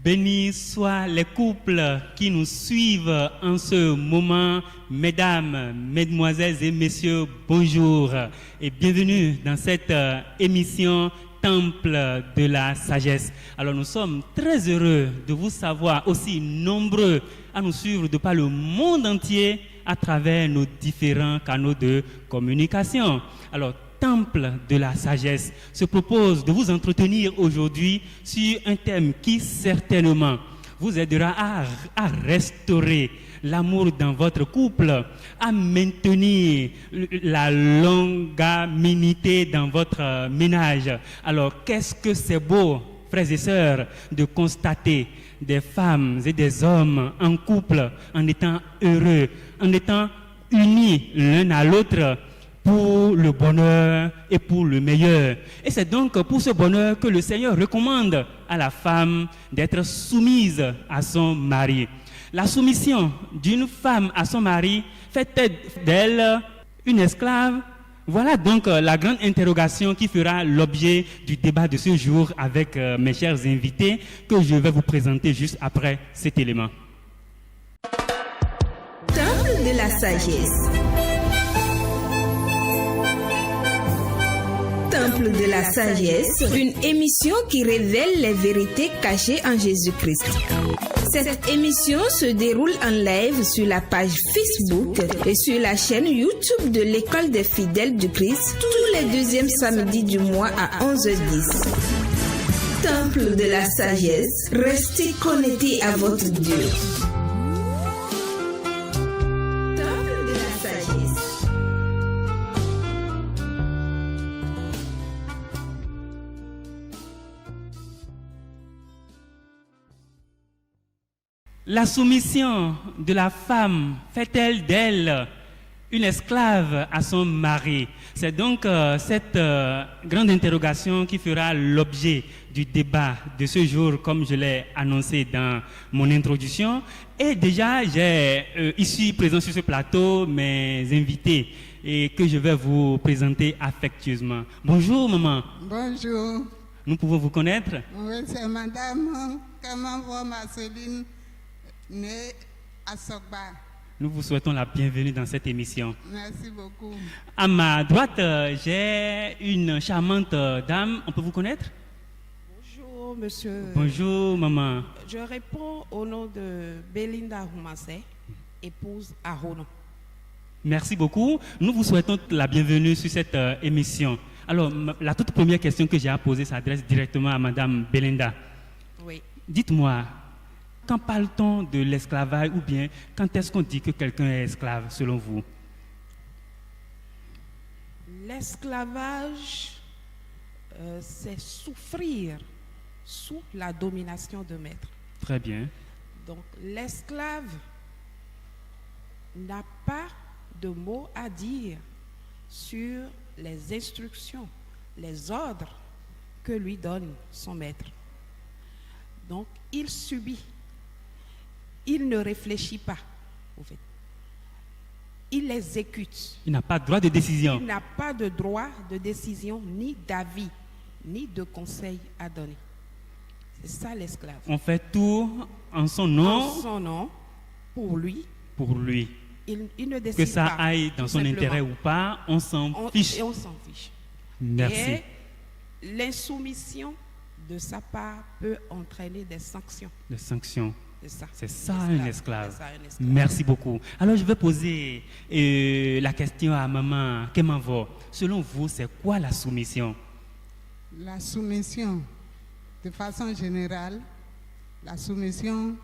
Bénis soient les couples qui nous suivent en ce moment. Mesdames, mesdemoiselles et messieurs, bonjour et bienvenue dans cette émission Temple de la Sagesse. Alors nous sommes très heureux de vous savoir aussi nombreux à nous suivre de par le monde entier à travers nos différents canaux de communication. Alors, Temple de la Sagesse se propose de vous entretenir aujourd'hui sur un thème qui certainement vous aidera à restaurer l'amour dans votre couple, à maintenir la longanimité dans votre ménage. Alors, qu'est-ce que c'est beau, frères et sœurs, de constater des femmes et des hommes en couple en étant heureux, en étant unis l'un à l'autre pour le bonheur et pour le meilleur. Et c'est donc pour ce bonheur que le Seigneur recommande à la femme d'être soumise à son mari. La soumission d'une femme à son mari fait d'elle une esclave. Voilà donc la grande interrogation qui fera l'objet du débat de ce jour avec mes chers invités que je vais vous présenter juste après cet élément. Temple de la sagesse. Temple de la sagesse, une émission qui révèle les vérités cachées en Jésus-Christ. Cette émission se déroule en live sur la page Facebook et sur la chaîne YouTube de l'École des fidèles du Christ tous les deuxièmes samedis du mois à 11h10. Temple de la sagesse, restez connectés à votre Dieu. La soumission de la femme fait-elle d'elle une esclave à son mari? C'est donc cette grande interrogation qui fera l'objet du débat de ce jour, comme je l'ai annoncé dans mon introduction. Et déjà, j'ai ici présent sur ce plateau mes invités et que je vais vous présenter affectueusement. Bonjour maman. Bonjour. Nous pouvons vous connaître? Oui, c'est madame Kamavo Marceline, née à Sokba. Nous vous souhaitons la bienvenue dans cette émission. Merci beaucoup. À ma droite, j'ai une charmante dame. On peut vous connaître? Bonjour, monsieur. Bonjour, maman. Je réponds au nom de Belinda Humassé, épouse à Ronan. Merci beaucoup. Nous vous souhaitons la bienvenue sur cette émission. Alors, la toute première question que j'ai à poser s'adresse directement à madame Belinda. Oui. Dites-moi, quand parle-t-on de l'esclavage ou bien quand est-ce qu'on dit que quelqu'un est esclave selon vous? L'esclavage, c'est souffrir sous la domination de maître. Très bien. Donc l'esclave n'a pas de mots à dire sur les instructions, les ordres que lui donne son maître. Donc il subit. Il ne réfléchit pas, au fait. Il exécute. Il n'a pas de droit de décision. Il n'a pas de droit de décision, ni d'avis, ni de conseil à donner. C'est ça l'esclave. On fait tout en son nom. En son nom, pour lui. Pour lui. Il ne décide que ça pas, aille dans son intérêt ou pas, on s'en fiche. Et on s'en fiche. Merci. Et l'insoumission de sa part peut entraîner des sanctions. Des sanctions. C'est ça un esclave. Merci beaucoup. Alors je vais poser la question à maman Kemavo. Selon vous, c'est quoi la soumission? La soumission, de façon générale, la soumission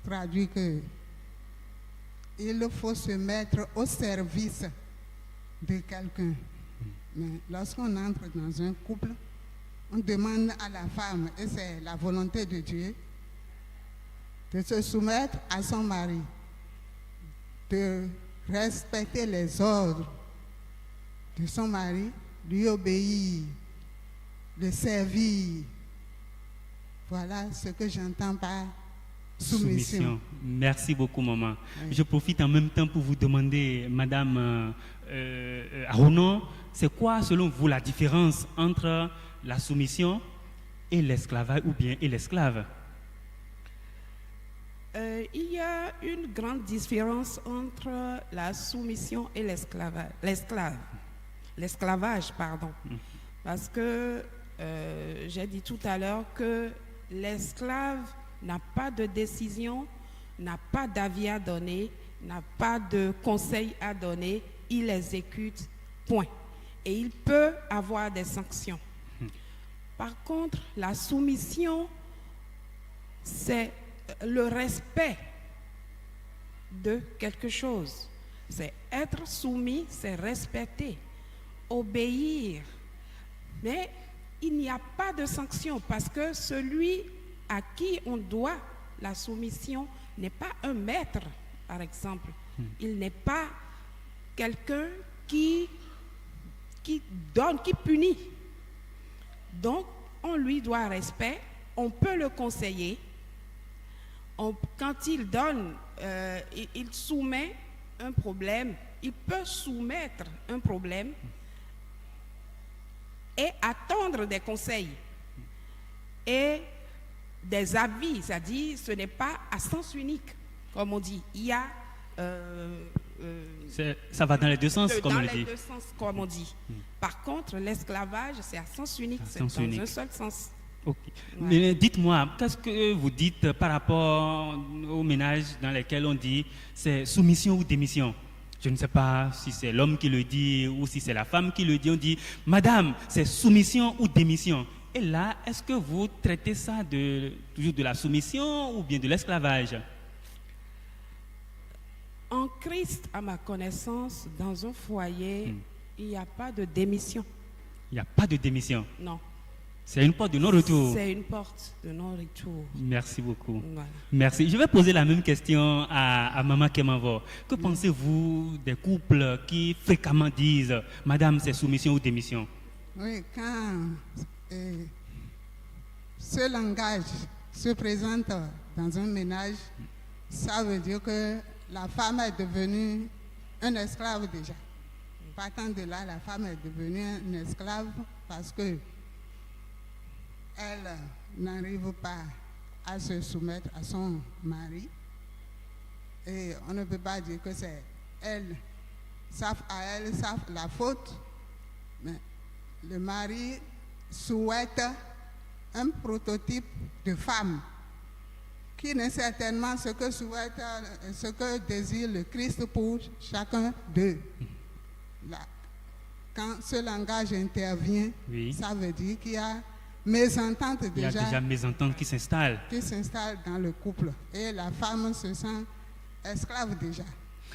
traduit que il faut se mettre au service de quelqu'un. Mais lorsqu'on entre dans un couple, on demande à la femme, et c'est la volonté de Dieu, de se soumettre à son mari, de respecter les ordres de son mari, lui obéir, le servir. Voilà ce que j'entends par soumission. Merci beaucoup, maman. Oui. Je profite en même temps pour vous demander, madame Aronon, c'est quoi, selon vous, la différence entre la soumission et l'esclavage ou bien et l'esclave? Il y a une grande différence entre la soumission et l'esclavage, pardon. Parce que j'ai dit tout à l'heure que l'esclave n'a pas de décision, n'a pas d'avis à donner, n'a pas de conseil à donner, il exécute, point. Et il peut avoir des sanctions. Par contre, la soumission, c'est le respect de quelque chose. C'est être soumis, c'est respecter, obéir. Mais il n'y a pas de sanction parce que celui à qui on doit la soumission n'est pas un maître, par exemple. Il n'est pas quelqu'un qui donne, qui punit. Donc, on lui doit respect, on peut le conseiller. Quand il donne, il soumet un problème, il peut soumettre un problème et attendre des conseils et des avis, c'est-à-dire ce n'est pas à sens unique, comme on dit. Il y a... ça va dans les deux sens, comme on dit. Dans les deux sens, comme on dit. Par contre, l'esclavage, c'est à sens unique, c'est dans un seul sens. Okay. Ouais. Mais dites-moi, qu'est-ce que vous dites par rapport aux ménages dans lesquels on dit c'est soumission ou démission? Je ne sais pas si c'est l'homme qui le dit ou si c'est la femme qui le dit. On dit, madame, c'est soumission ou démission. Et là, est-ce que vous traitez ça toujours de la soumission ou bien de l'esclavage? En Christ, à ma connaissance, dans un foyer, il n'y a pas de démission. Il n'y a pas de démission. Non. C'est une porte de non-retour. C'est une porte de non-retour. Merci beaucoup. Voilà. Merci. Je vais poser la même question à Maman Kemavo. Que pensez-vous des couples qui fréquemment disent « Madame, c'est soumission ou démission » ? Oui, quand ce langage se présente dans un ménage, ça veut dire que la femme est devenue un esclave déjà. Partant de là, la femme est devenue un esclave parce que elle n'arrive pas à se soumettre à son mari. Et on ne peut pas dire que c'est elle, la faute. Mais le mari souhaite un prototype de femme qui n'est certainement ce que souhaite, ce que désire le Christ pour chacun d'eux. Là, quand ce langage intervient, ça veut dire qu'il y a mésentente déjà. Il y a déjà mésentente qui s'installe. Qui s'installe dans le couple. Et la femme se sent esclave déjà.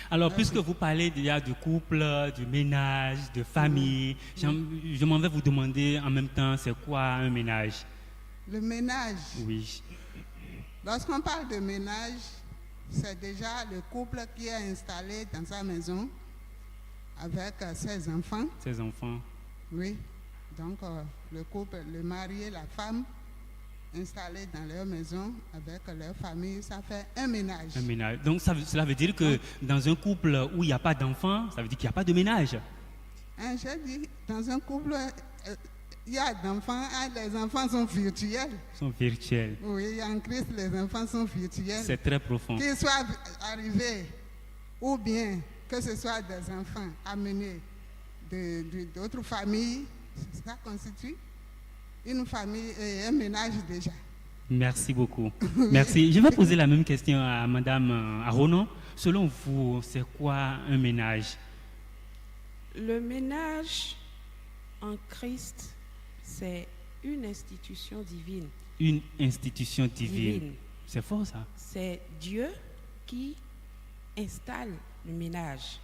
Alors, puisque vous parlez déjà du couple, du ménage, de famille, je m'en vais vous demander en même temps, c'est quoi un ménage? Le ménage. Oui. Lorsqu'on parle de ménage, c'est déjà le couple qui est installé dans sa maison avec ses enfants. Ses enfants. Oui. Donc, le couple, le mari et la femme installés dans leur maison avec leur famille, ça fait un ménage. Un ménage. Donc, cela veut dire que dans un couple où il n'y a pas d'enfants, ça veut dire qu'il n'y a pas de ménage. J'ai dit, dans un couple, il y a d'enfants, les enfants sont virtuels. Sont virtuels. Oui, en Christ, les enfants sont virtuels. C'est très profond. Qu'ils soient arrivés, ou bien que ce soit des enfants amenés d'autres familles, ça constitue une famille et un ménage déjà. Merci beaucoup. Merci. Je vais poser la même question à Madame Aronon. Selon vous, c'est quoi un ménage? Le ménage en Christ, c'est une institution divine. Une institution divine. C'est fort ça. C'est Dieu qui installe le ménage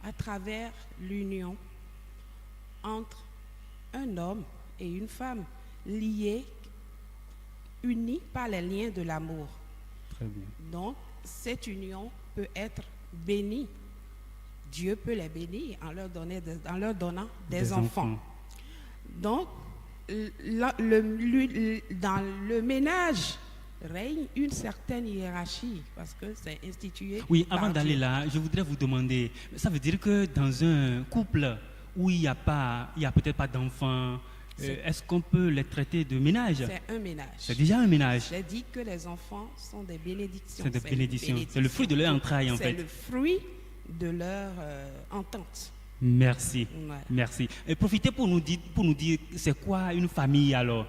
à travers l'union entre un homme et une femme liés, unis par les liens de l'amour. Très bien. Donc, cette union peut être bénie. Dieu peut les bénir en leur donnant des enfants. Donc, dans le ménage règne une certaine hiérarchie parce que c'est institué. Oui, avant d'aller là, je voudrais vous demander, ça veut dire que dans un couple où il y a peut-être pas d'enfants, Est-ce qu'on peut les traiter de ménage? C'est un ménage. C'est déjà un ménage. J'ai dit que les enfants sont des bénédictions. C'est des bénédictions. C'est le fruit de leur entraille, en fait. C'est le fruit de leur entente. Merci. Ouais. Merci. Et profitez pour nous dire c'est quoi une famille alors?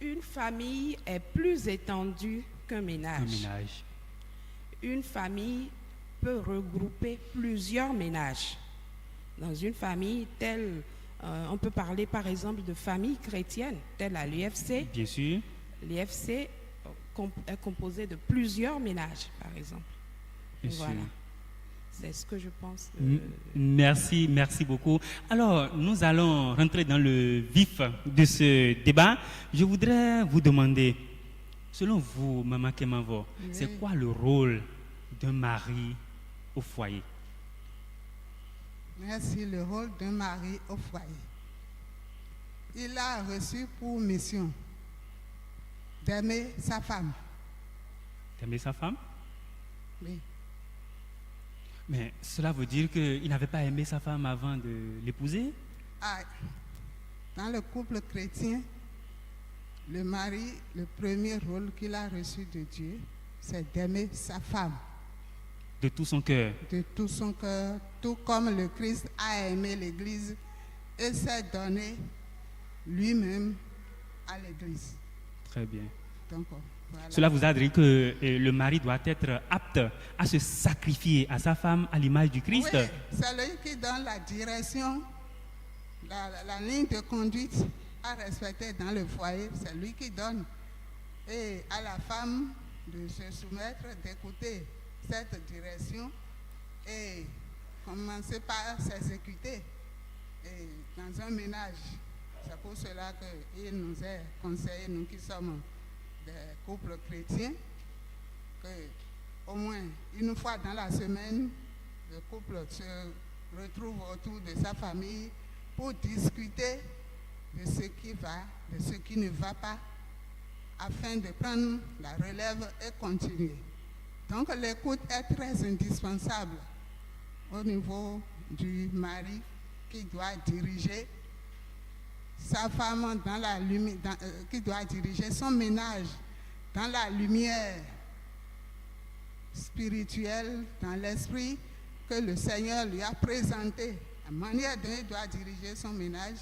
Une famille est plus étendue qu'un Un ménage. ménage. Une famille peut regrouper plusieurs ménages. Dans une famille telle, on peut parler par exemple de famille chrétienne, telle à l'UFC. Bien sûr. L'UFC est composé de plusieurs ménages, par exemple. Bien Voilà. sûr. C'est ce que je pense. Merci beaucoup. Alors, nous allons rentrer dans le vif de ce débat. Je voudrais vous demander, selon vous, Maman Kemavo, Oui. c'est quoi le rôle d'un mari au foyer? Merci. Le rôle d'un mari au foyer. Il a reçu pour mission d'aimer sa femme. D'aimer sa femme? Oui. Mais cela veut dire qu'il n'avait pas aimé sa femme avant de l'épouser? Ah, dans le couple chrétien, le mari, le premier rôle qu'il a reçu de Dieu, c'est d'aimer sa femme De tout son cœur. de tout son cœur, tout comme le Christ a aimé l'Église et s'est donné lui-même à l'Église. Très bien. Donc, voilà. Cela vous a dit que le mari doit être apte à se sacrifier à sa femme à l'image du Christ? Oui, c'est lui qui donne la direction, la ligne de conduite à respecter dans le foyer. C'est lui qui donne. Et à la femme de se soumettre, d'écouter cette direction et commencer par s'exécuter et dans un ménage. C'est pour cela qu'il nous est conseillé, nous qui sommes des couples chrétiens, que au moins une fois dans la semaine, le couple se retrouve autour de sa famille pour discuter de ce qui va, de ce qui ne va pas, afin de prendre la relève et continuer. Donc l'écoute est très indispensable au niveau du mari qui doit diriger sa femme dans la lumière, qui doit diriger son ménage dans la lumière spirituelle, dans l'esprit que le Seigneur lui a présenté. La manière dont il doit diriger son ménage,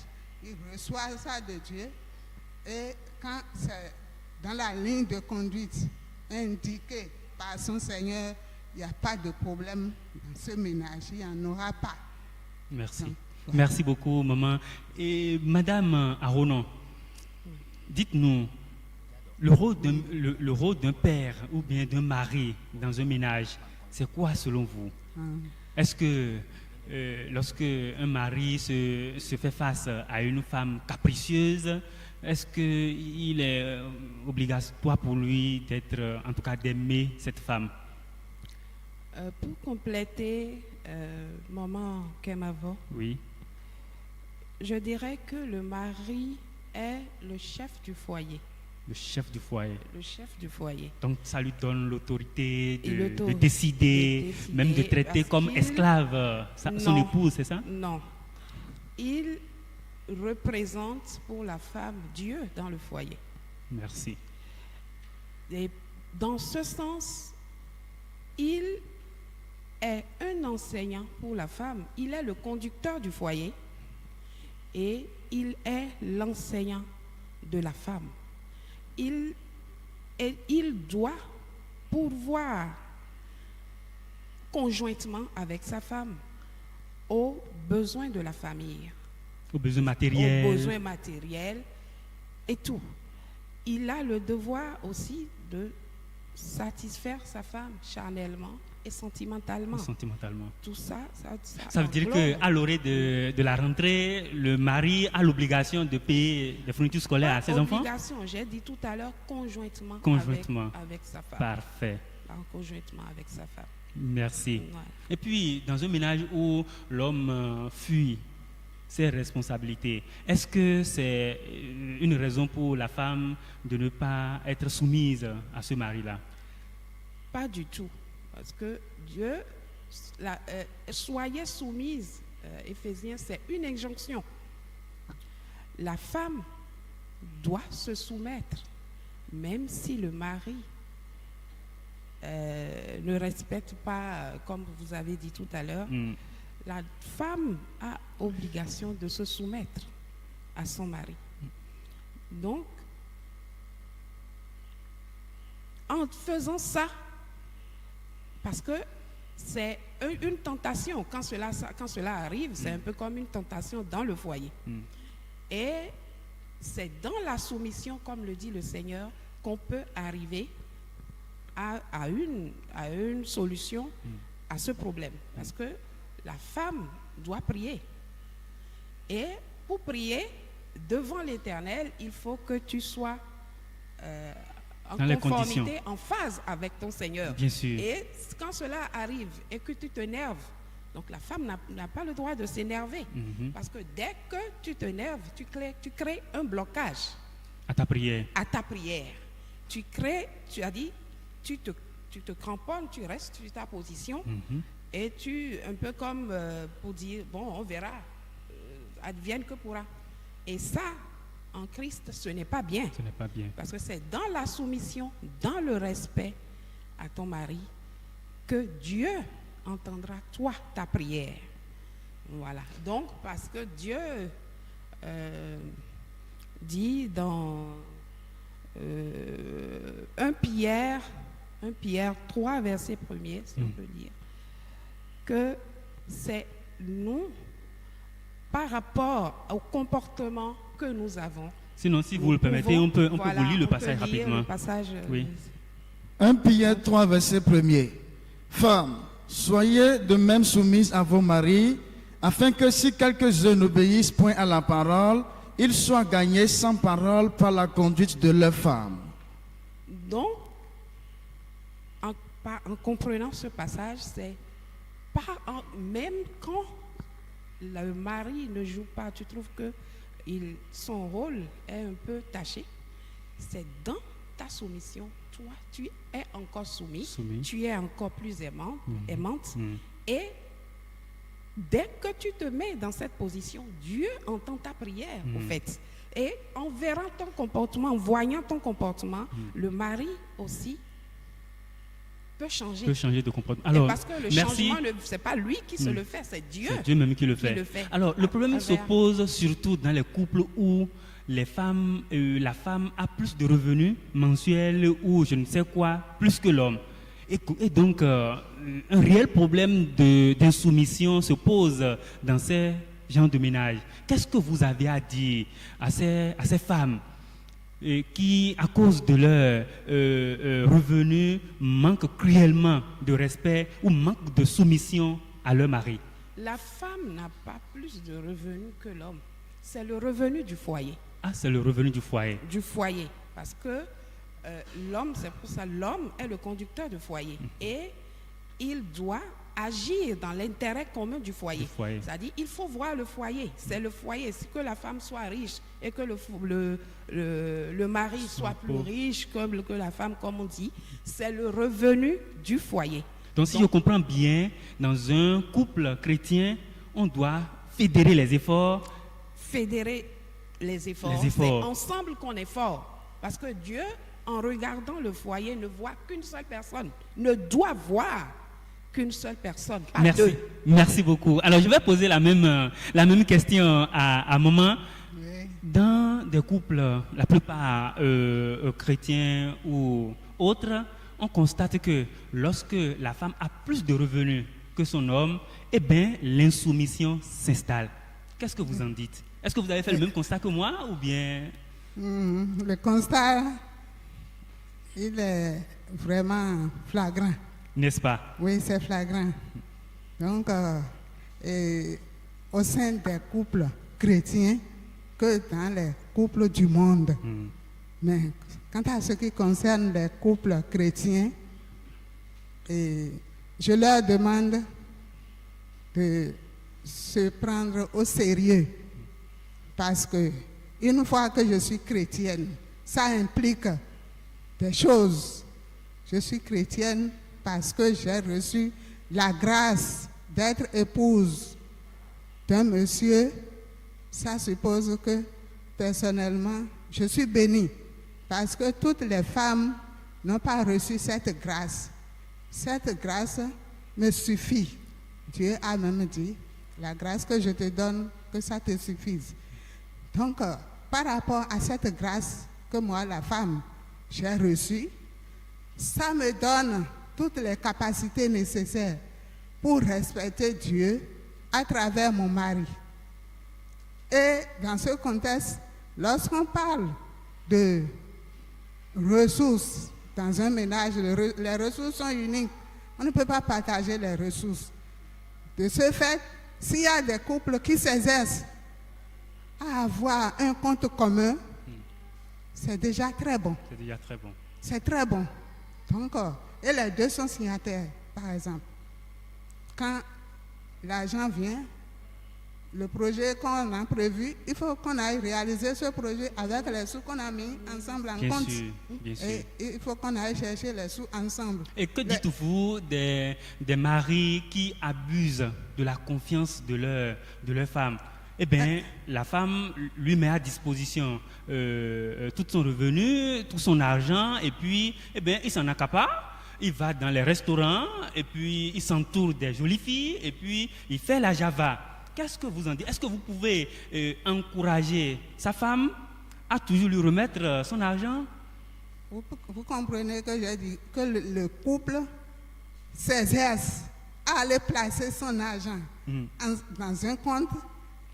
il reçoit ça de Dieu. Et quand c'est dans la ligne de conduite indiquée par son Seigneur, il n'y a pas de problème dans ce ménage, il n'y en aura pas. Merci. Donc, Merci beaucoup, maman. Et Madame Aronon, dites-nous, le rôle d'un père ou bien d'un mari dans un ménage, c'est quoi selon vous? Est-ce que lorsque un mari se fait face à une femme capricieuse, est-ce qu'il est obligatoire pour lui d'être, en tout cas d'aimer cette femme? Pour compléter, Maman Kemavo, Oui. je dirais que le mari est le chef du foyer. Le chef du foyer. Le chef du foyer. Donc ça lui donne l'autorité Et de l'autorité décider, de décider, même de traiter parce comme qu'il- esclave son Non. épouse, c'est ça? Non. Il représente pour la femme Dieu dans le foyer. Merci. Et dans ce sens, il est un enseignant pour la femme. Il est le conducteur du foyer et il est l'enseignant de la femme. Il doit pourvoir conjointement avec sa femme aux besoins de la famille, Aux besoins aux matériels. besoins matériels et tout. Il a le devoir aussi de satisfaire sa femme charnellement et sentimentalement. Sentimentalement. Tout ça, Ça veut dire englobe. qu'à l'orée de la rentrée, le mari a l'obligation de payer des fournitures scolaires à ses enfants? Obligation, j'ai dit tout à l'heure conjointement, Conjointement. Avec sa femme. Parfait. Conjointement avec sa femme. Merci. Ouais. Et puis, dans un ménage où l'homme fuit ses responsabilités, est-ce que c'est une raison pour la femme de ne pas être soumise à ce mari-là? Pas du tout. Parce que Dieu, soyez soumise, Éphésiens, c'est une injonction. la femme doit se soumettre, même si le mari ne respecte pas, comme vous avez dit tout à l'heure. La femme a obligation de se soumettre à son mari. Donc, en faisant ça, parce que c'est une tentation, quand cela arrive, c'est un peu comme une tentation dans le foyer. Et c'est dans la soumission, comme le dit le Seigneur, qu'on peut arriver à une solution à ce problème. Parce que la femme doit prier. Et pour prier devant l'Éternel, il faut que tu sois en conformité, en phase avec ton Seigneur. Bien sûr. Et quand cela arrive et que tu t'énerves, donc la femme n'a pas le droit de s'énerver. Parce que dès que tu t'énerves, tu crées un blocage à ta prière. Tu as dit, tu te cramponnes, tu restes sur ta position et un peu comme pour dire, bon, on verra, advienne que pourra. Et ça, en Christ, ce n'est pas bien. Ce n'est pas bien. Parce que c'est dans la soumission, dans le respect à ton mari, que Dieu entendra toi, ta prière. Voilà. Donc, parce que Dieu dit dans 1 Pierre 3, verset 1er, si on peut dire, que c'est nous, par rapport au comportement que nous avons. Sinon, si vous le permettez, on peut vous lire le passage rapidement. Oui. 1 Pierre 3, verset 1er. Femmes, soyez de même soumises à vos maris, afin que si quelques-uns n'obéissent point à la parole, ils soient gagnés sans parole par la conduite de leurs femmes. Donc, en comprenant ce passage, c'est même quand le mari ne joue pas, tu trouves que son rôle est un peu taché, c'est dans ta soumission, toi, tu es encore soumis. Tu es encore plus aimante. Et dès que tu te mets dans cette position, Dieu entend ta prière, au fait. Et en verrant ton comportement, en voyant ton comportement, le mari aussi peut changer de comportement. Alors, parce que le changement, ce n'est pas lui qui se le fait, c'est Dieu. C'est Dieu même qui le fait. Alors, le problème se pose surtout dans les couples où la femme a plus de revenus mensuels ou je ne sais quoi, plus que l'homme. Et donc, un réel problème d'insoumission se pose dans ces gens de ménage. Qu'est-ce que vous avez à dire à ces femmes qui, à cause de leurs revenus, manquent cruellement de respect ou manquent de soumission à leur mari? La femme n'a pas plus de revenus que l'homme. C'est le revenu du foyer. Ah, c'est le revenu du foyer. Du foyer. Parce que l'homme, c'est pour ça, l'homme est le conducteur du foyer. Et il doit agir dans l'intérêt commun du foyer. C'est-à-dire, il faut voir le foyer. C'est le foyer. Si que la femme soit riche et que le mari soit plus riche que la femme, comme on dit, c'est le revenu du foyer. Donc, si je comprends bien, dans un couple chrétien, on doit fédérer les efforts. Fédérer les efforts. C'est ensemble qu'on est fort. Parce que Dieu, en regardant le foyer, ne voit qu'une seule personne. Ne doit voir qu'une seule personne, pas deux. Merci beaucoup. Alors, je vais poser la même question à maman. Oui. Dans des couples, la plupart chrétiens ou autres, on constate que lorsque la femme a plus de revenus que son homme, eh bien, l'insoumission s'installe. Qu'est-ce que vous en dites? Est-ce que vous avez fait le même constat que moi ou bien... Le constat, il est vraiment flagrant. N'est-ce pas? Oui, c'est flagrant. Donc, au sein des couples chrétiens, que dans les couples du monde. Mais quant à ce qui concerne les couples chrétiens, je leur demande de se prendre au sérieux. Parce que une fois que je suis chrétienne, ça implique des choses. Je suis chrétienne parce que j'ai reçu la grâce d'être épouse d'un monsieur. Ça suppose que personnellement, je suis bénie parce que toutes les femmes n'ont pas reçu cette grâce. Cette grâce me suffit. Dieu a même dit, la grâce que je te donne, que ça te suffise. Donc, par rapport à cette grâce que moi, la femme, j'ai reçue, ça me donne toutes les capacités nécessaires pour respecter Dieu à travers mon mari. Et dans ce contexte, lorsqu'on parle de ressources dans un ménage, les ressources sont uniques. On ne peut pas partager les ressources. De ce fait, s'il y a des couples qui s'exercent à avoir un compte commun, c'est déjà très bon. C'est déjà très bon. C'est très bon. Donc, et les deux sont signataires, par exemple. Quand l'argent vient, le projet qu'on a prévu, il faut qu'on aille réaliser ce projet avec les sous qu'on a mis ensemble en compte. Bien sûr. Et il faut qu'on aille chercher les sous ensemble. Et que dites-vous des maris qui abusent de la confiance de leur femme? Eh bien, la femme lui met à disposition tout son revenu, tout son argent, et puis, eh bien, il s'en accapare. Il va dans les restaurants, et puis il s'entoure des jolies filles, et puis il fait la java. Qu'est-ce que vous en dites? Est-ce que vous pouvez encourager sa femme à toujours lui remettre son argent? Vous comprenez que j'ai dit que le couple s'exerce à aller placer son argent dans un compte.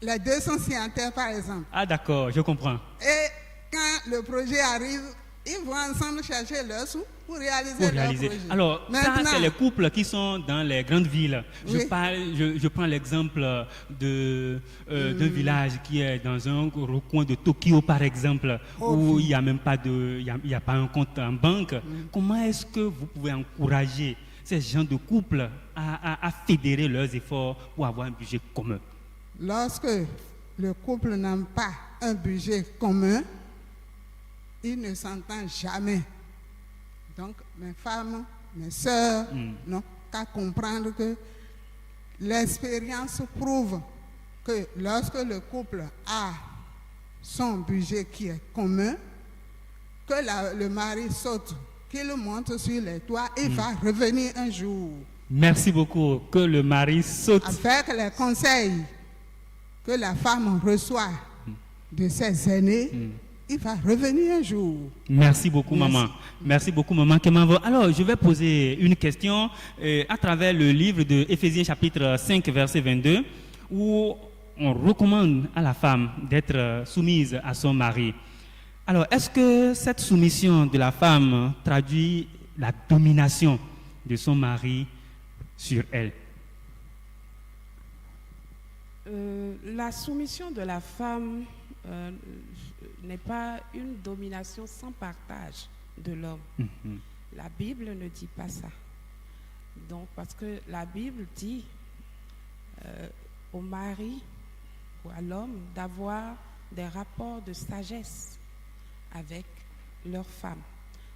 Les deux sont signataires, par exemple. Ah d'accord, je comprends. Et quand le projet arrive, ils vont ensemble chercher leurs sous pour réaliser leur projet. Alors, ça, c'est les couples qui sont dans les grandes villes. Oui. Je prends l'exemple d'un village qui est dans un recoin de Tokyo, par exemple, où il n'y a même pas il y a pas un compte en banque. Comment est-ce que vous pouvez encourager ces gens de couples à fédérer leurs efforts pour avoir un budget commun? Lorsque le couple n'a pas un budget commun, il ne s'entend jamais. Donc, mes femmes, mes sœurs, n'ont qu'à comprendre que l'expérience prouve que lorsque le couple a son budget qui est commun, que le mari saute, qu'il monte sur les toits, il va revenir un jour. Merci beaucoup. Que le mari saute. Avec les conseils que la femme reçoit de ses aînés, il va revenir un jour. Merci beaucoup, maman. Merci beaucoup, maman Kemanvo. Alors, je vais poser une question à travers le livre de Éphésiens chapitre 5, verset 22, où on recommande à la femme d'être soumise à son mari. Alors, est-ce que cette soumission de la femme traduit la domination de son mari sur elle? La soumission de la femme n'est pas une domination sans partage de l'homme. La Bible ne dit pas ça. Donc, parce que la Bible dit au mari ou à l'homme d'avoir des rapports de sagesse avec leur femme.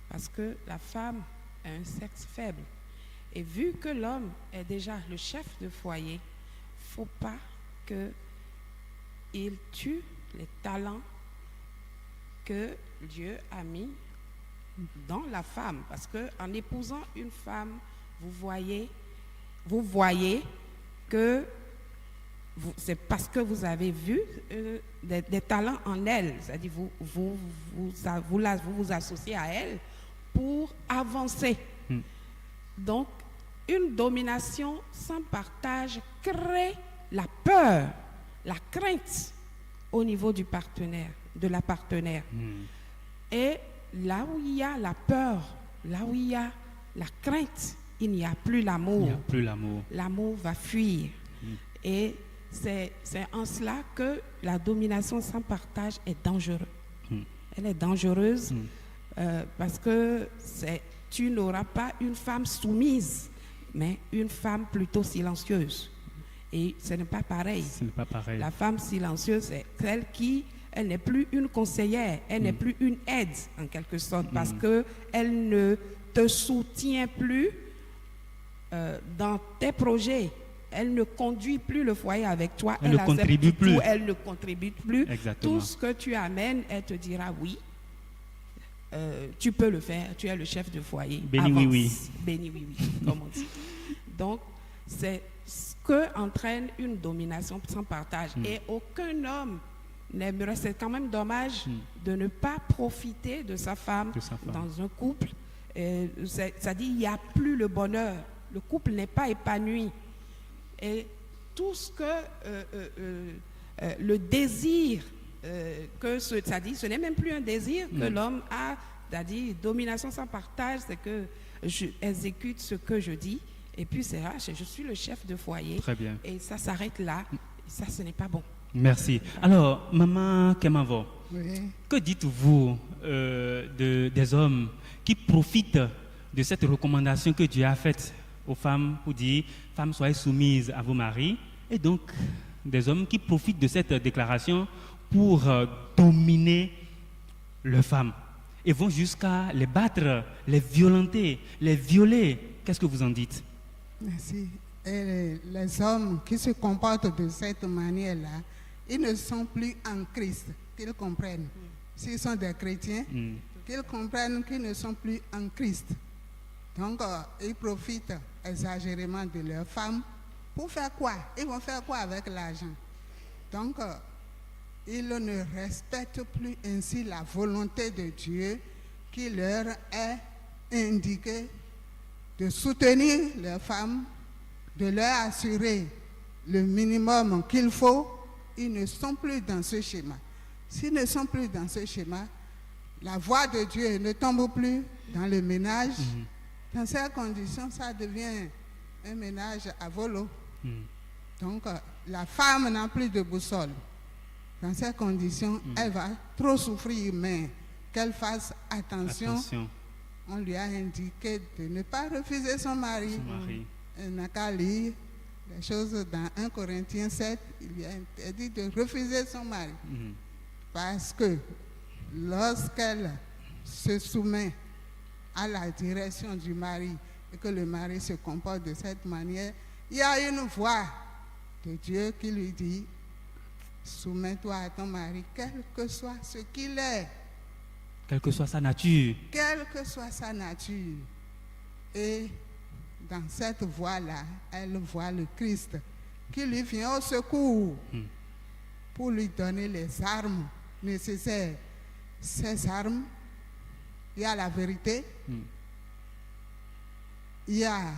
Parce que la femme a un sexe faible. Et vu que l'homme est déjà le chef de foyer, il ne faut pas qu'il tue les talents que Dieu a mis dans la femme. Parce qu'en épousant une femme, vous voyez que c'est parce que vous avez vu des talents en elle. C'est-à-dire vous vous associez à elle pour avancer. Donc, une domination sans partage crée la peur, la crainte au niveau du partenaire, de la partenaire. Et là où il y a la peur, là où il y a la crainte, il n'y a plus l'amour. Il n'y a plus l'amour. L'amour va fuir. Et c'est en cela que la domination sans partage est dangereuse. Elle est dangereuse parce que tu n'auras pas une femme soumise, mais une femme plutôt silencieuse. Et ce n'est pas pareil. Ce n'est pas pareil. La femme silencieuse, c'est celle elle n'est plus une conseillère, elle n'est plus une aide en quelque sorte, parce qu'elle ne te soutient plus dans tes projets. elle ne conduit plus le foyer avec toi. Elle ne accepte contribue tout, plus. Elle ne contribue plus. Exactement. Tout ce que tu amènes, elle te dira oui. Tu peux le faire, tu es le chef de foyer. Béni oui, Avance. oui. Béni oui, oui, comme on dit. Donc, c'est ce que entraîne une domination sans partage. Et aucun homme n'aimerait, c'est quand même dommage de ne pas profiter de sa femme, dans un couple. Ça dit, il n'y a plus le bonheur. Le couple n'est pas épanoui. Et tout ce que le désir que ça dit, ce n'est même plus un désir que l'homme a, c'est-à-dire domination sans partage, c'est que je exécute ce que je dis, et puis c'est je suis le chef de foyer. Très bien. Et ça s'arrête là. Ça, ce n'est pas bon. Merci. Alors, Maman Kemavo, Oui. que dites-vous des hommes qui profitent de cette recommandation que Dieu a faite aux femmes pour dire « Femmes, soyez soumises à vos maris » et donc des hommes qui profitent de cette déclaration pour dominer leurs femmes et vont jusqu'à les battre, les violenter, les violer. Qu'est-ce que vous en dites? Merci. Et les hommes qui se comportent de cette manière-là, ils ne sont plus en Christ, qu'ils comprennent. S'ils sont des chrétiens, qu'ils comprennent qu'ils ne sont plus en Christ. Donc, ils profitent exagérément de leurs femmes pour faire quoi? Ils vont faire quoi avec l'argent? Donc, ils ne respectent plus ainsi la volonté de Dieu qui leur est indiquée de soutenir leurs femmes, de leur assurer le minimum qu'il faut. Ils ne sont plus dans ce schéma. S'ils ne sont plus dans ce schéma, la voix de Dieu ne tombe plus dans le ménage. Dans ces conditions, ça devient un ménage à volo. Donc, la femme n'a plus de boussole. Dans ces conditions, elle va trop souffrir, mais qu'elle fasse attention. On lui a indiqué de ne pas refuser son mari. Elle n'a qu'à lire les choses dans 1 Corinthiens 7. Il lui a interdit de refuser son mari. Parce que lorsqu'elle se soumet à la direction du mari et que le mari se comporte de cette manière, il y a une voix de Dieu qui lui dit: soumets-toi à ton mari, quel que soit ce qu'il est. Quelle que soit sa nature. Quelle que soit sa nature. Et dans cette voie-là, elle voit le Christ qui lui vient au secours pour lui donner les armes nécessaires. Ces armes, il y a la vérité, il y a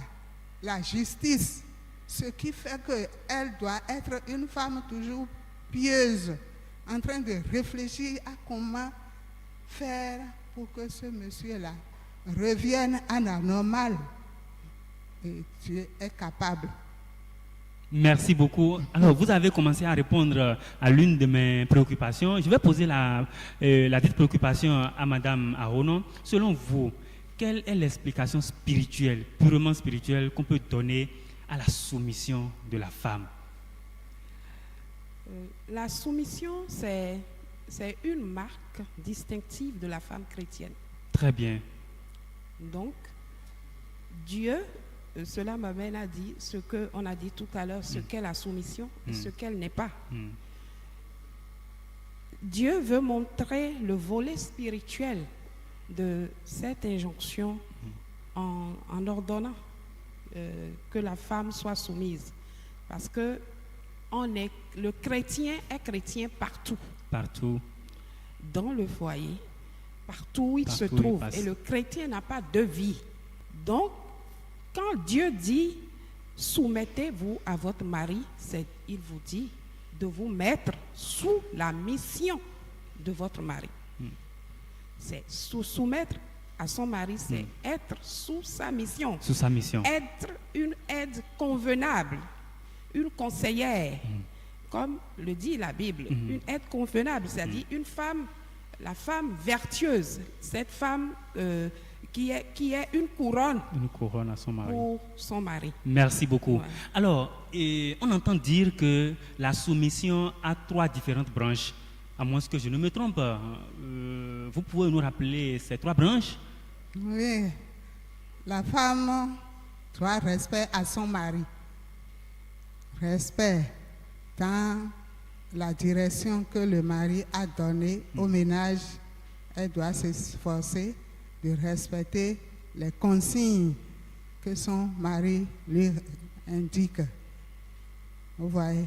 la justice, ce qui fait qu'elle doit être une femme toujours pieuse, en train de réfléchir à comment faire pour que ce monsieur-là revienne à la normale. Et Dieu est capable. Merci beaucoup. Alors, vous avez commencé à répondre à l'une de mes préoccupations. Je vais poser la dite préoccupation à Madame Arono. Selon vous, quelle est l'explication spirituelle, purement spirituelle, qu'on peut donner à la soumission de la femme? La soumission, c'est une marque distinctive de la femme chrétienne. Très bien. Donc, Dieu, cela m'amène à dire ce qu'on a dit tout à l'heure, ce qu'est la soumission et ce qu'elle n'est pas. Dieu veut montrer le volet spirituel de cette injonction en ordonnant que la femme soit soumise. Parce que le chrétien est chrétien partout. Partout. Dans le foyer, partout où il se trouve. Et le chrétien n'a pas de vie. Donc, quand Dieu dit soumettez-vous à votre mari, il vous dit de vous mettre sous la mission de votre mari. C'est soumettre à son mari, c'est être sous sa mission. Sous sa mission. Être une aide convenable, une conseillère, comme le dit la Bible, une aide convenable, c'est-à-dire la femme vertueuse, cette femme qui est une couronne à son mari. Pour son mari. Merci beaucoup. Ouais. Alors, on entend dire que la soumission a 3 différentes branches. À moins que je ne me trompe, vous pouvez nous rappeler ces 3 branches? Oui, la femme doit respect à son mari. respect dans la direction que le mari a donnée au ménage. Elle doit s'efforcer de respecter les consignes que son mari lui indique. Vous voyez?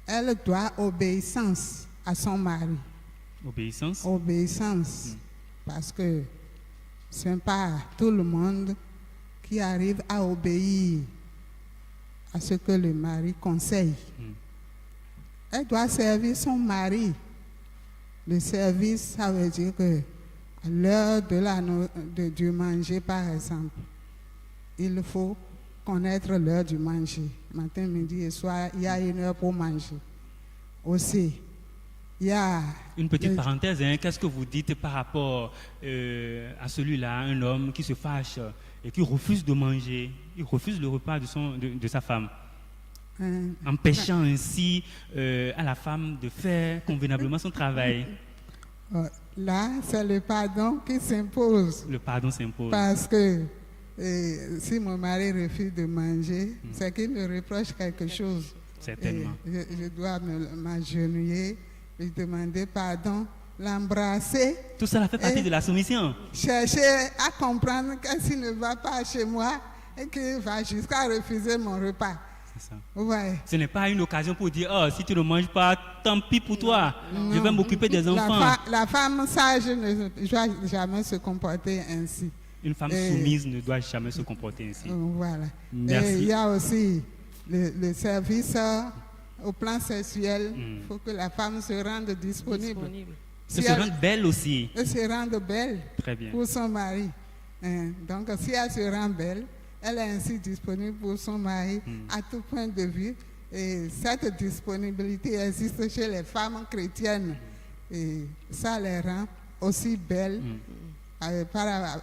Elle doit obéissance à son mari. Obéissance. Obéissance. Parce que ce n'est pas tout le monde qui arrive à obéir à ce que le mari conseille. Elle doit servir son mari. Le service, ça veut dire que à l'heure du manger, par exemple, il faut connaître l'heure du manger. Matin, midi et soir, il y a une heure pour manger. Aussi, il y a... Une petite parenthèse, hein, qu'est-ce que vous dites par rapport à celui-là, un homme qui se fâche et qui refuse de manger, il refuse le repas de sa femme, empêchant ainsi à la femme de faire convenablement son travail. Là, c'est le pardon qui s'impose. Le pardon s'impose. Parce que si mon mari refuse de manger, c'est qu'il me reproche quelque chose. Certainement. Je dois m'agenouiller, lui demander pardon, l'embrasser. Tout cela fait partie de la soumission. Chercher à comprendre qu'il ne va pas chez moi et qu'il va jusqu'à refuser mon repas. C'est ça. Ouais. Ce n'est pas une occasion pour dire, oh, si tu ne manges pas, tant pis pour toi. Je vais m'occuper des enfants. La femme sage ne doit jamais se comporter ainsi. Une femme soumise ne doit jamais se comporter ainsi. Voilà. Merci. Et il y a aussi le service au plan sexuel. Il faut que la femme se rende disponible. Se rende belle aussi. Elle se rende belle. Très bien. Pour son mari. Donc, si elle se rend belle, elle est ainsi disponible pour son mari à tout point de vue. Et cette disponibilité existe chez les femmes chrétiennes. Et ça les rend aussi belles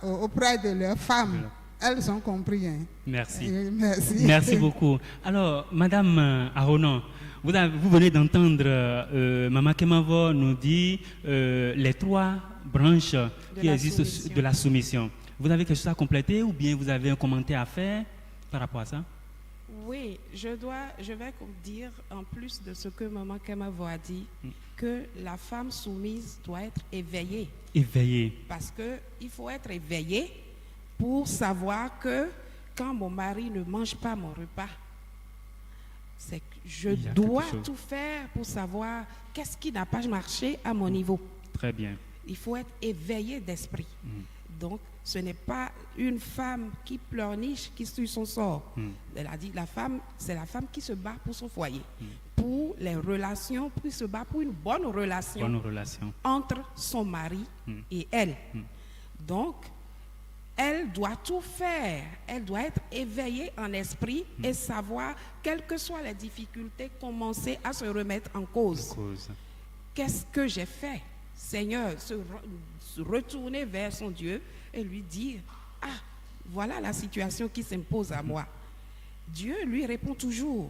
auprès de leurs femmes. Elles ont compris. Hein. Merci. Merci. Merci beaucoup. Alors, Madame Aronon, vous venez d'entendre Maman Kemavo nous dire les 3 branches qui existent de la soumission. Vous avez quelque chose à compléter ou bien vous avez un commentaire à faire par rapport à ça? Oui, je vais dire, en plus de ce que Maman Kemavo a dit, que la femme soumise doit être éveillée. Éveillée. Parce qu'il faut être éveillé pour savoir que quand mon mari ne mange pas mon repas, c'est que je dois tout faire pour savoir qu'est-ce qui n'a pas marché à mon niveau. Très bien. Il faut être éveillé d'esprit. Donc, ce n'est pas une femme qui pleurniche qui suit son sort. Elle a dit, c'est la femme qui se bat pour son foyer, pour les relations, qui se bat pour une bonne relation entre son mari et elle. Donc, elle doit tout faire. Elle doit être éveillée en esprit et savoir, quelles que soient les difficultés, commencer à se remettre en cause. Qu'est-ce que j'ai fait? Seigneur, se retourner vers son Dieu et lui dire, ah, voilà la situation qui s'impose à moi. Dieu lui répond toujours.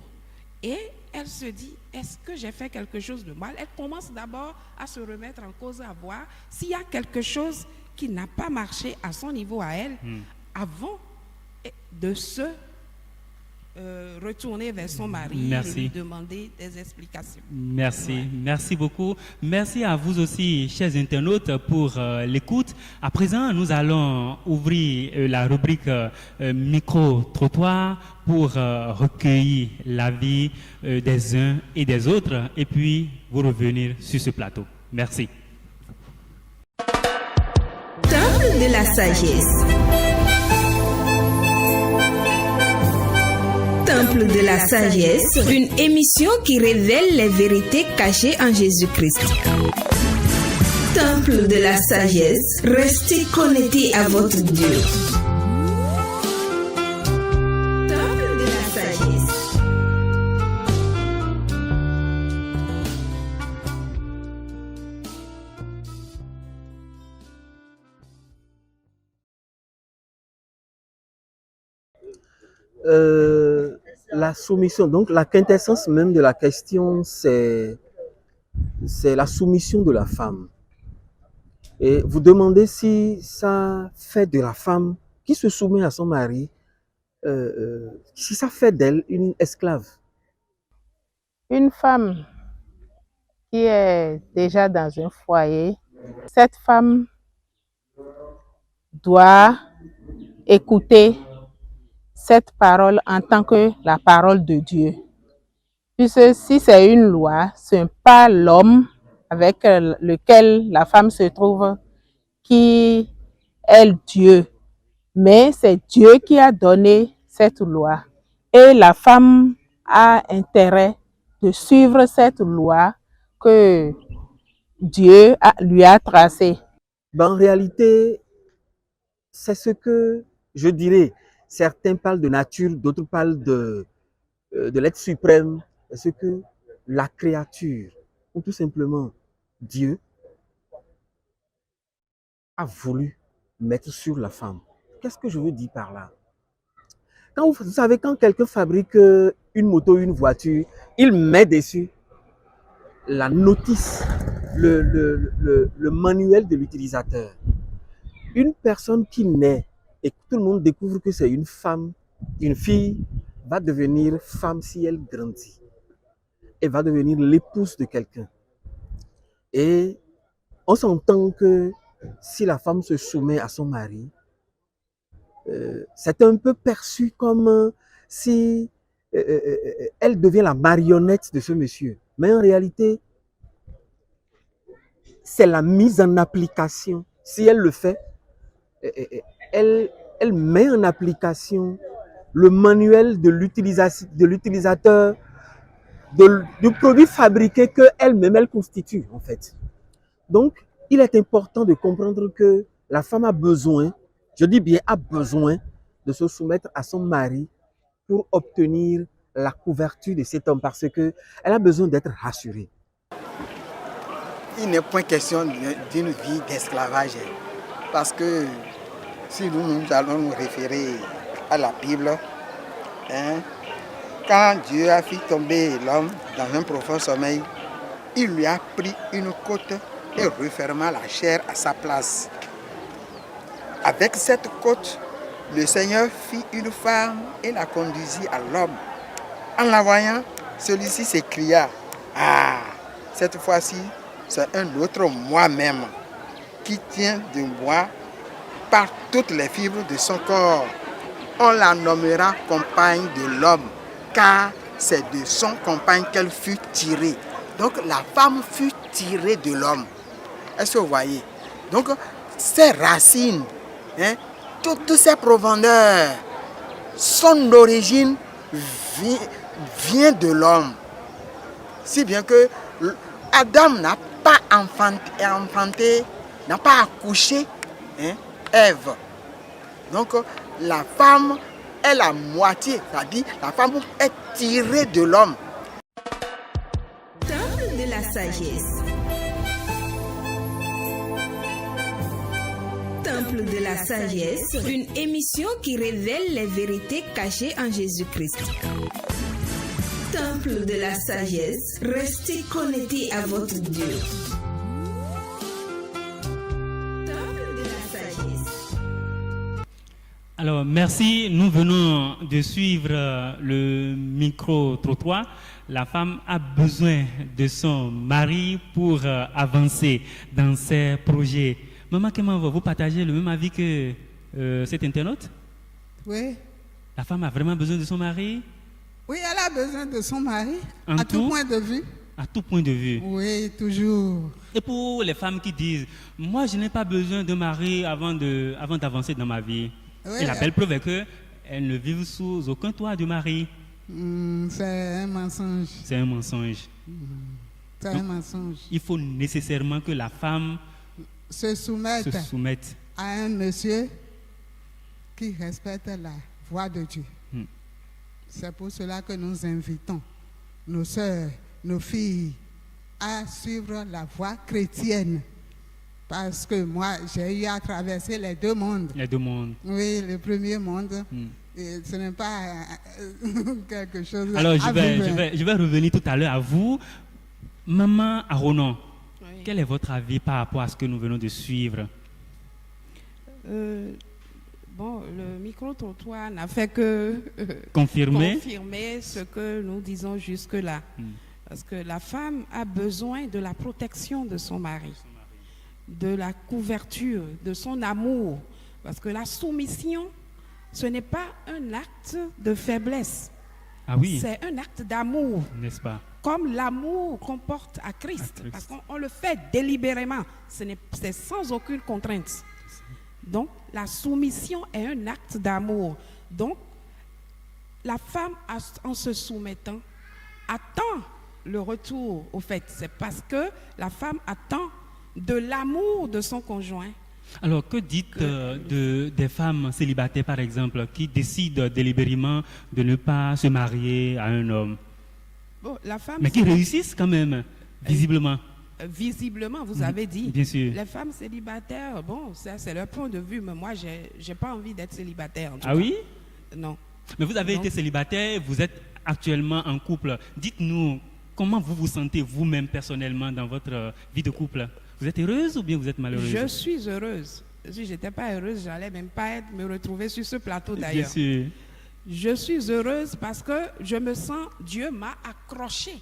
Et elle se dit, est-ce que j'ai fait quelque chose de mal? Elle commence d'abord à se remettre en cause, à voir s'il y a quelque chose qui n'a pas marché à son niveau à elle, avant de se retourner vers son mari et lui demander des explications. Merci, merci beaucoup. Merci à vous aussi, chers internautes, pour l'écoute. À présent, nous allons ouvrir la rubrique micro-trottoir pour recueillir l'avis des uns et des autres et puis vous revenir sur ce plateau. Merci. Temple de la sagesse. Temple de la sagesse, une émission qui révèle les vérités cachées en Jésus-Christ. Temple de la sagesse, restez connectés à votre Dieu. Temple de la sagesse. La soumission, donc la quintessence même de la question, c'est la soumission de la femme. Et vous demandez si ça fait de la femme qui se soumet à son mari si ça fait d'elle une esclave. Une femme qui est déjà dans un foyer, cette femme doit écouter cette parole en tant que la parole de Dieu. Puisque si c'est une loi, ce n'est pas l'homme avec lequel la femme se trouve qui est Dieu, mais c'est Dieu qui a donné cette loi. Et la femme a intérêt de suivre cette loi que Dieu lui a tracée. En réalité, c'est ce que je dirais. Certains parlent de nature, d'autres parlent de l'être suprême. C'est ce que la créature, ou tout simplement Dieu, a voulu mettre sur la femme. Qu'est-ce que je veux dire par là? Vous savez, quand quelqu'un fabrique une moto, une voiture, il met dessus la notice, le manuel de l'utilisateur. Une personne qui naît et que tout le monde découvre que c'est une femme, une fille, va devenir femme si elle grandit. Elle va devenir l'épouse de quelqu'un. Et on s'entend que si la femme se soumet à son mari, c'est un peu perçu comme si elle devient la marionnette de ce monsieur. Mais en réalité, c'est la mise en application. Si elle le fait, elle met en application le manuel de l'utilisateur du produit fabriqué qu'elle-même elle constitue en fait. Donc, il est important de comprendre que la femme a besoin, je dis bien a besoin, de se soumettre à son mari pour obtenir la couverture de cet homme parce qu'elle a besoin d'être rassurée. Il n'est point question d'une vie d'esclavage parce que si nous allons nous référer à la Bible, quand Dieu a fait tomber l'homme dans un profond sommeil, il lui a pris une côte et referma la chair à sa place. Avec cette côte, le Seigneur fit une femme et la conduisit à l'homme. En la voyant, celui-ci s'écria, « Ah, cette fois-ci, c'est un autre moi-même qui tient de moi par toutes les fibres de son corps. On la nommera compagne de l'homme, car c'est de son compagne qu'elle fut tirée. » Donc la femme fut tirée de l'homme. Est-ce que vous voyez? Donc ces racines, toutes ces profondeurs, son origine vient de l'homme. Si bien que Adam n'a pas enfanté, n'a pas accouché Ève. Donc la femme est la moitié, c'est-à-dire la femme est tirée de l'homme. Temple de la sagesse. Temple de la sagesse, une émission qui révèle les vérités cachées en Jésus-Christ. Temple de la sagesse, restez connectés à votre Dieu. Temple de la sagesse. Alors, merci. Nous venons de suivre le micro-trottoir. La femme a besoin de son mari pour avancer dans ses projets. Maman Kemava, vous partagez le même avis que cet internaute? Oui. La femme a vraiment besoin de son mari? Oui, elle a besoin de son mari, À tout point de vue. À tout point de vue. Oui, toujours. Et pour les femmes qui disent, moi je n'ai pas besoin de mari avant d'avancer dans ma vie. Oui, Et la belle preuve est qu'elles ne vivent sous aucun toit de mari. C'est un mensonge. C'est un mensonge. C'est un mensonge. Il faut nécessairement que la femme Se soumette à un monsieur qui respecte la voix de Dieu. C'est pour cela que nous invitons nos sœurs, nos filles à suivre la voie chrétienne. Parce que moi, j'ai eu à traverser les deux mondes. Les deux mondes. Oui, le premier monde. Et ce n'est pas quelque chose. Alors, je vais revenir tout à l'heure à vous. Maman Aronon, oui. Quel est votre avis par rapport à ce que nous venons de suivre? Bon, le micro-trottoir n'a fait que Confirmer. confirmer ce que nous disons jusque-là. Parce que la femme a besoin de la protection de son mari, de la couverture, de son amour. Parce que la soumission, ce n'est pas un acte de faiblesse. Ah oui, C'est un acte d'amour, n'est-ce pas? comme l'amour qu'on porte à Christ. Parce qu'on le fait délibérément. C'est sans aucune contrainte. Donc, la soumission est un acte d'amour. Donc, la femme, en se soumettant, attend le retour au fait. C'est parce que la femme attend de l'amour de son conjoint. Alors, que dites des femmes célibataires, par exemple, qui décident délibérément de ne pas se marier à un homme, Bon, la femme, mais qui réussissent quand même, visiblement? visiblement, vous avez dit, Bien sûr. les femmes célibataires, bon, ça c'est leur point de vue, mais moi, j'ai pas envie d'être célibataire. En tout Ah cas. oui? Non. Mais vous avez Non. été célibataire, vous êtes actuellement en couple. Dites-nous, comment vous vous sentez vous-même personnellement dans votre vie de couple? Vous êtes heureuse ou bien vous êtes malheureuse? Je suis heureuse. Si j'étais pas heureuse, j'allais même pas me retrouver sur ce plateau Bien d'ailleurs. sûr. Je suis heureuse parce que je me sens, Dieu m'a accroché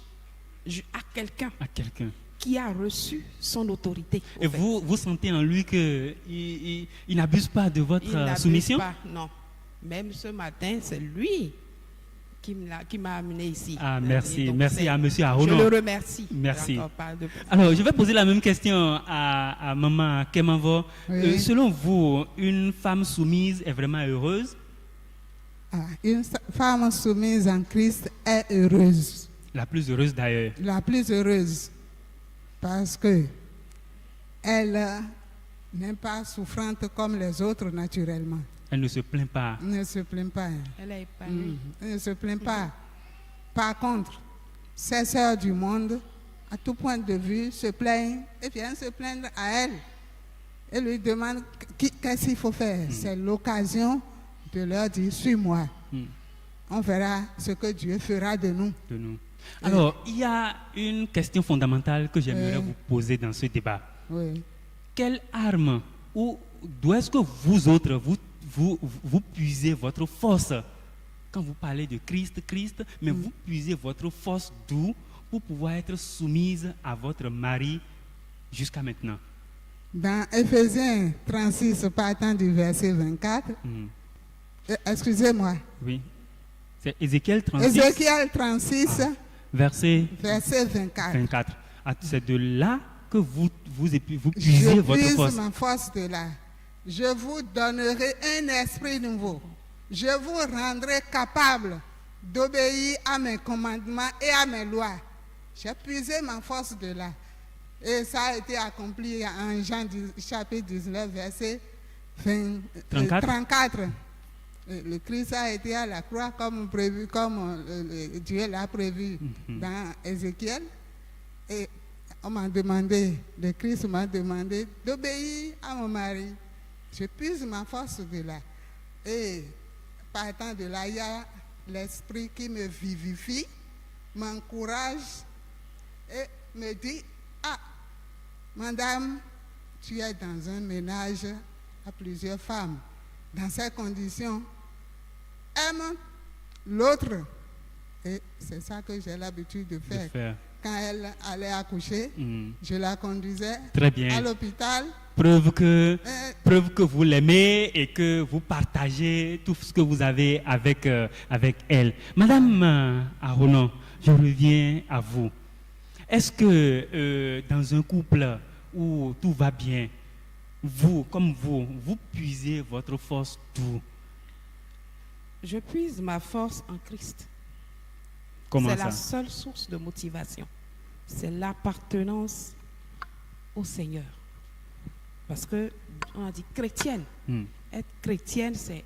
à quelqu'un À quelqu'un. qui a reçu son autorité. au Et fait. vous sentez en lui qu'il il n'abuse pas de votre Il n'abuse soumission? pas, non. Même ce matin, c'est lui qui m'a amené ici. Ah, Et merci. donc, Merci à monsieur Je Arono. le remercie. Merci. J'ai encore pas de- Alors, je vais poser la même question à maman Kemavo. Oui. Selon vous, une femme soumise est vraiment heureuse? Une femme soumise en Christ est heureuse, La plus heureuse d'ailleurs. la plus heureuse, parce que elle n'est pas souffrante comme les autres naturellement. Elle ne se plaint pas. Elle ne se plaint pas. Elle est épanouie. Elle ne se plaint pas. Par contre, ces sœurs du monde, à tout point de vue, se plaignent et viennent se plaindre à elle. Et lui demandent qu'est-ce qu'il faut faire. C'est l'occasion de leur dire, suis-moi. On verra ce que Dieu fera de nous. De nous. Alors, il y a une question fondamentale que j'aimerais vous poser dans ce débat. Oui. Quelle arme ou d'où est-ce que vous autres, vous puisez votre force? Quand vous parlez de Christ, mais vous puisez votre force d'où pour pouvoir être soumise à votre mari jusqu'à maintenant? Dans Éphésiens 36, partant du verset 24, excusez-moi, Oui. C'est Ézéchiel 36, Ézéchiel 36, verset verset 24. 24. Ah, c'est de là que vous puisez Je votre puise force. ma force de là. Je vous donnerai un esprit nouveau. Je vous rendrai capable d'obéir à mes commandements et à mes lois. J'ai puisé ma force de là. Et ça a été accompli en Jean chapitre 19, verset 34. Le Christ a été à la croix comme prévu, comme Dieu l'a prévu dans Ézéchiel. Et on m'a demandé, le Christ m'a demandé d'obéir à mon mari. Je puise ma force de là. Et partant de là, il y a l'esprit qui me vivifie, m'encourage et me dit, ah, madame, tu es dans un ménage à plusieurs femmes. Dans ces conditions, aime l'autre. Et c'est ça que j'ai l'habitude de faire. Quand elle allait accoucher, je la conduisais Très bien. à l'hôpital. Preuve que vous l'aimez et que vous partagez tout ce que vous avez avec elle. Madame Arono, je reviens à vous. Est-ce que dans un couple où tout va bien, vous puisez votre force d'où? Je puise ma force en Christ. Comment C'est ça? la seule source de motivation. C'est l'appartenance au Seigneur. Parce que on a dit chrétienne. Être chrétienne, c'est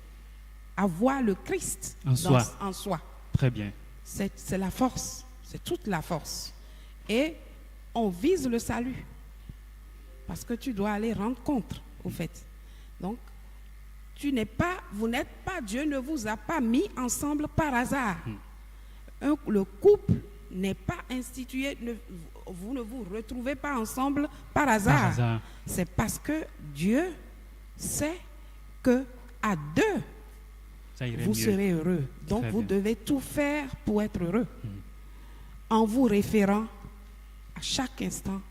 avoir le Christ En soi. Très bien. C'est la force. C'est toute la force. Et on vise le salut. Parce que tu dois aller rendre compte, au fait. Donc, vous n'êtes pas, Dieu ne vous a pas mis ensemble par hasard. Le couple n'est pas institué, vous ne vous retrouvez pas ensemble par hasard. C'est parce que Dieu sait que à deux, Ça irait vous mieux. serez heureux. Donc Très vous bien. devez tout faire pour être heureux. En vous référant à chaque instant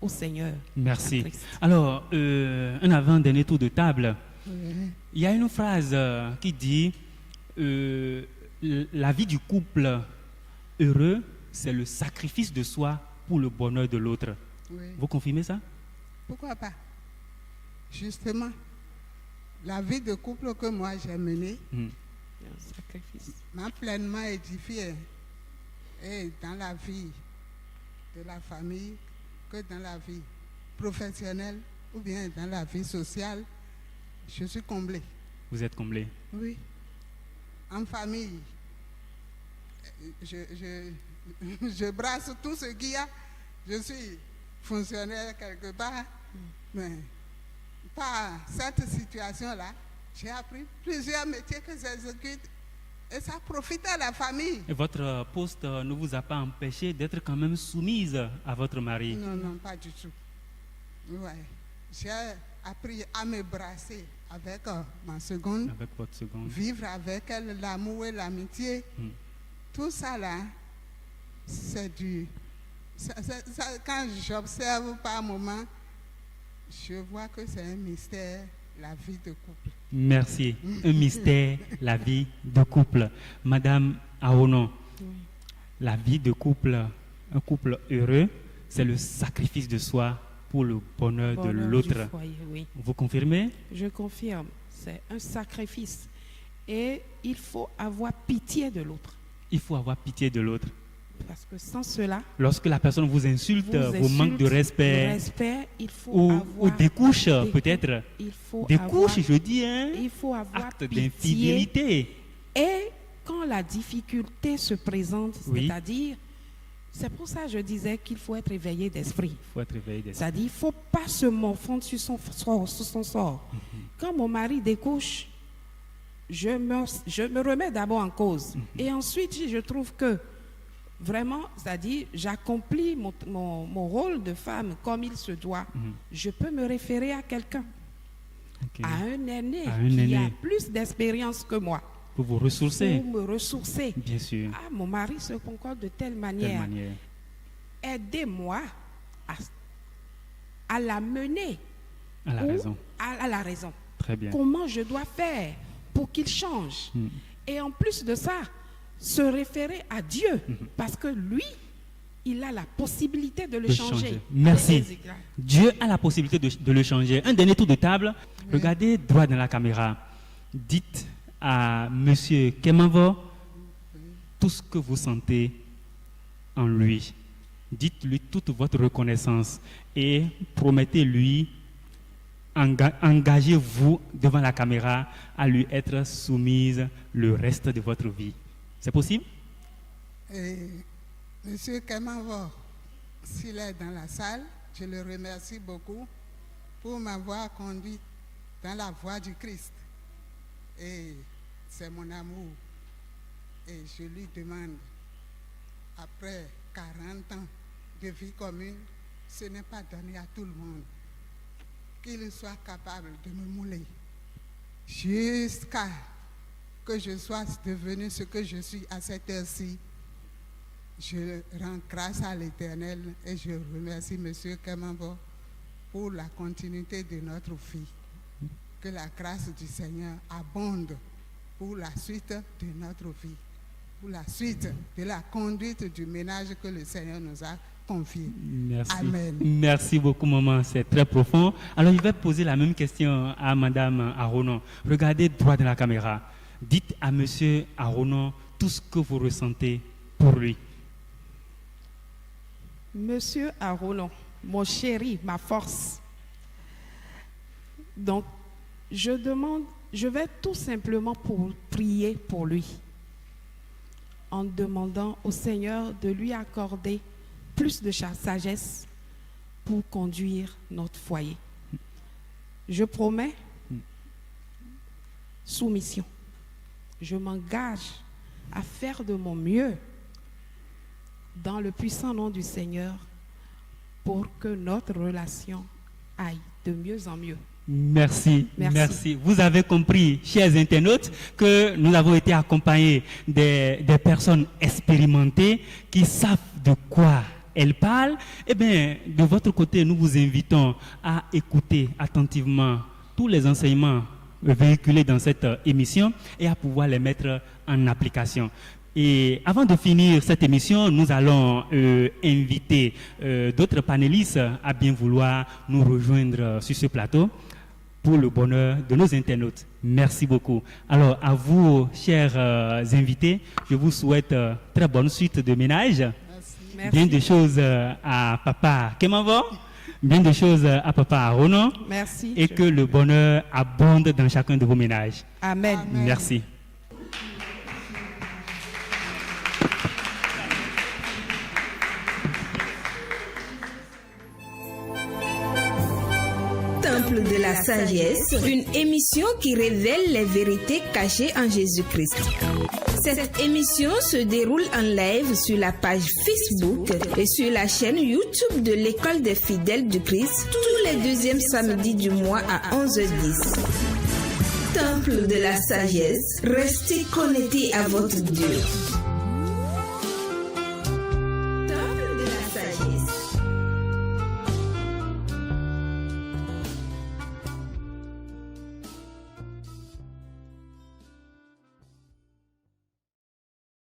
au Seigneur. Merci. à Christ. Alors, un avant-dernier tour de table. Il y a une phrase qui dit la vie du couple heureux, c'est le sacrifice de soi pour le bonheur de l'autre. Oui. Vous confirmez ça? Pourquoi pas? Justement, la vie de couple que moi j'ai menée Mm. Un sacrifice. m'a pleinement édifié, et dans la vie de la famille, que dans la vie professionnelle ou bien dans la vie sociale, je suis comblée. Vous êtes comblé. Oui. En famille, je brasse tout ce qu'il y a. Je suis fonctionnaire quelque part, mais par cette situation-là, j'ai appris plusieurs métiers que j'exécute et ça profite à la famille. Et votre poste ne vous a pas empêché d'être quand même soumise à votre mari? Non, non, pas du tout. Ouais. J'ai appris à me brasser avec ma seconde, Avec votre seconde. vivre avec elle l'amour et l'amitié. Mm. Tout ça là, c'est du... quand j'observe par moment, je vois que c'est un mystère, la vie de couple. Merci. Un mystère, la vie de couple. Madame Aono, la vie de couple, un couple heureux, c'est le sacrifice de soi pour le bonheur de Bonheur l'autre. du foyer, oui. Vous confirmez? Je confirme, c'est un sacrifice. Et il faut avoir pitié de l'autre. Il faut avoir pitié de l'autre. Parce que sans cela, Lorsque la personne vous insulte, vous manque de le respect, respect, il faut ou avoir des couches des- peut-être, il faut des avoir- couches, je dis, hein, il faut avoir acte pitié. d'infidélité. Et quand la difficulté se présente, Oui. c'est-à-dire, c'est pour ça que je disais qu'il faut être éveillé d'esprit. Il faut être réveillé d'esprit. C'est-à-dire, il ne faut pas se morfondre sur son sort. Quand mon mari découche, je me remets d'abord en cause. Et ensuite, si je trouve que vraiment, c'est-à-dire, j'accomplis mon rôle de femme comme il se doit, je peux me référer à quelqu'un, Ok. à un aîné À un qui a aîné. plus d'expérience que moi, Pour vous ressourcer, pour me ressourcer. bien sûr, Ah, mon mari se comporte de telle de telle manière. manière. Aidez-moi à la mener À la ou raison. à la raison. Très bien. Comment je dois faire pour qu'il change. Et en plus de ça, se référer à Dieu, parce que lui, il a la possibilité de le De changer. changer. Merci. Et- Dieu a la possibilité de le changer. Un dernier tour de table. Regardez droit dans la caméra. Dites à Monsieur Kemavo tout ce que vous sentez en lui. Dites-lui toute votre reconnaissance et promettez-lui, engagez-vous devant la caméra à lui être soumise le reste de votre vie. C'est possible? Et Monsieur Kamavo, s'il est dans la salle, je le remercie beaucoup pour m'avoir conduit dans la voie du Christ. Et c'est mon amour. Et je lui demande, après 40 ans de vie commune, ce n'est pas donné à tout le monde, qu'il soit capable de me mouler jusqu'à que je sois devenu ce que je suis à cette heure-ci. Je rends grâce à l'Éternel et je remercie M. Kamavo pour la continuité de notre vie. Que la grâce du Seigneur abonde pour la suite de notre vie, pour la suite de la conduite du ménage que le Seigneur nous a confié. Merci. Amen. Merci beaucoup, maman. C'est très profond. Alors, je vais poser la même question à Madame Aronon. Regardez droit dans la caméra. Dites à Monsieur Aronon tout ce que vous ressentez pour lui. Monsieur Aronon, mon chéri, ma force. Donc, je vais tout simplement prier pour lui, en demandant au Seigneur de lui accorder plus de sagesse pour conduire notre foyer. Je promets soumission. Je m'engage à faire de mon mieux dans le puissant nom du Seigneur pour que notre relation aille de mieux en mieux. Merci, merci. Vous avez compris, chers internautes, que nous avons été accompagnés des personnes expérimentées qui savent de quoi elles parlent. Eh bien, de votre côté, nous vous invitons à écouter attentivement tous les enseignements véhiculés dans cette émission et à pouvoir les mettre en application. Et avant de finir cette émission, nous allons inviter d'autres panélistes à bien vouloir nous rejoindre sur ce plateau pour le bonheur de nos internautes. Merci beaucoup. Alors, à vous, chers invités, je vous souhaite très bonne suite de ménage. Merci. Bien des choses à papa Kemavo, bien des choses à papa Ronan. Merci. Et que le bonheur abonde dans chacun de vos ménages. Amen. Merci. Temple de la sagesse, une émission qui révèle les vérités cachées en Jésus-Christ. Cette émission se déroule en live sur la page Facebook et sur la chaîne YouTube de l'École des fidèles du Christ tous les deuxièmes samedis du mois à 11h10. Temple de la sagesse, restez connectés à votre Dieu.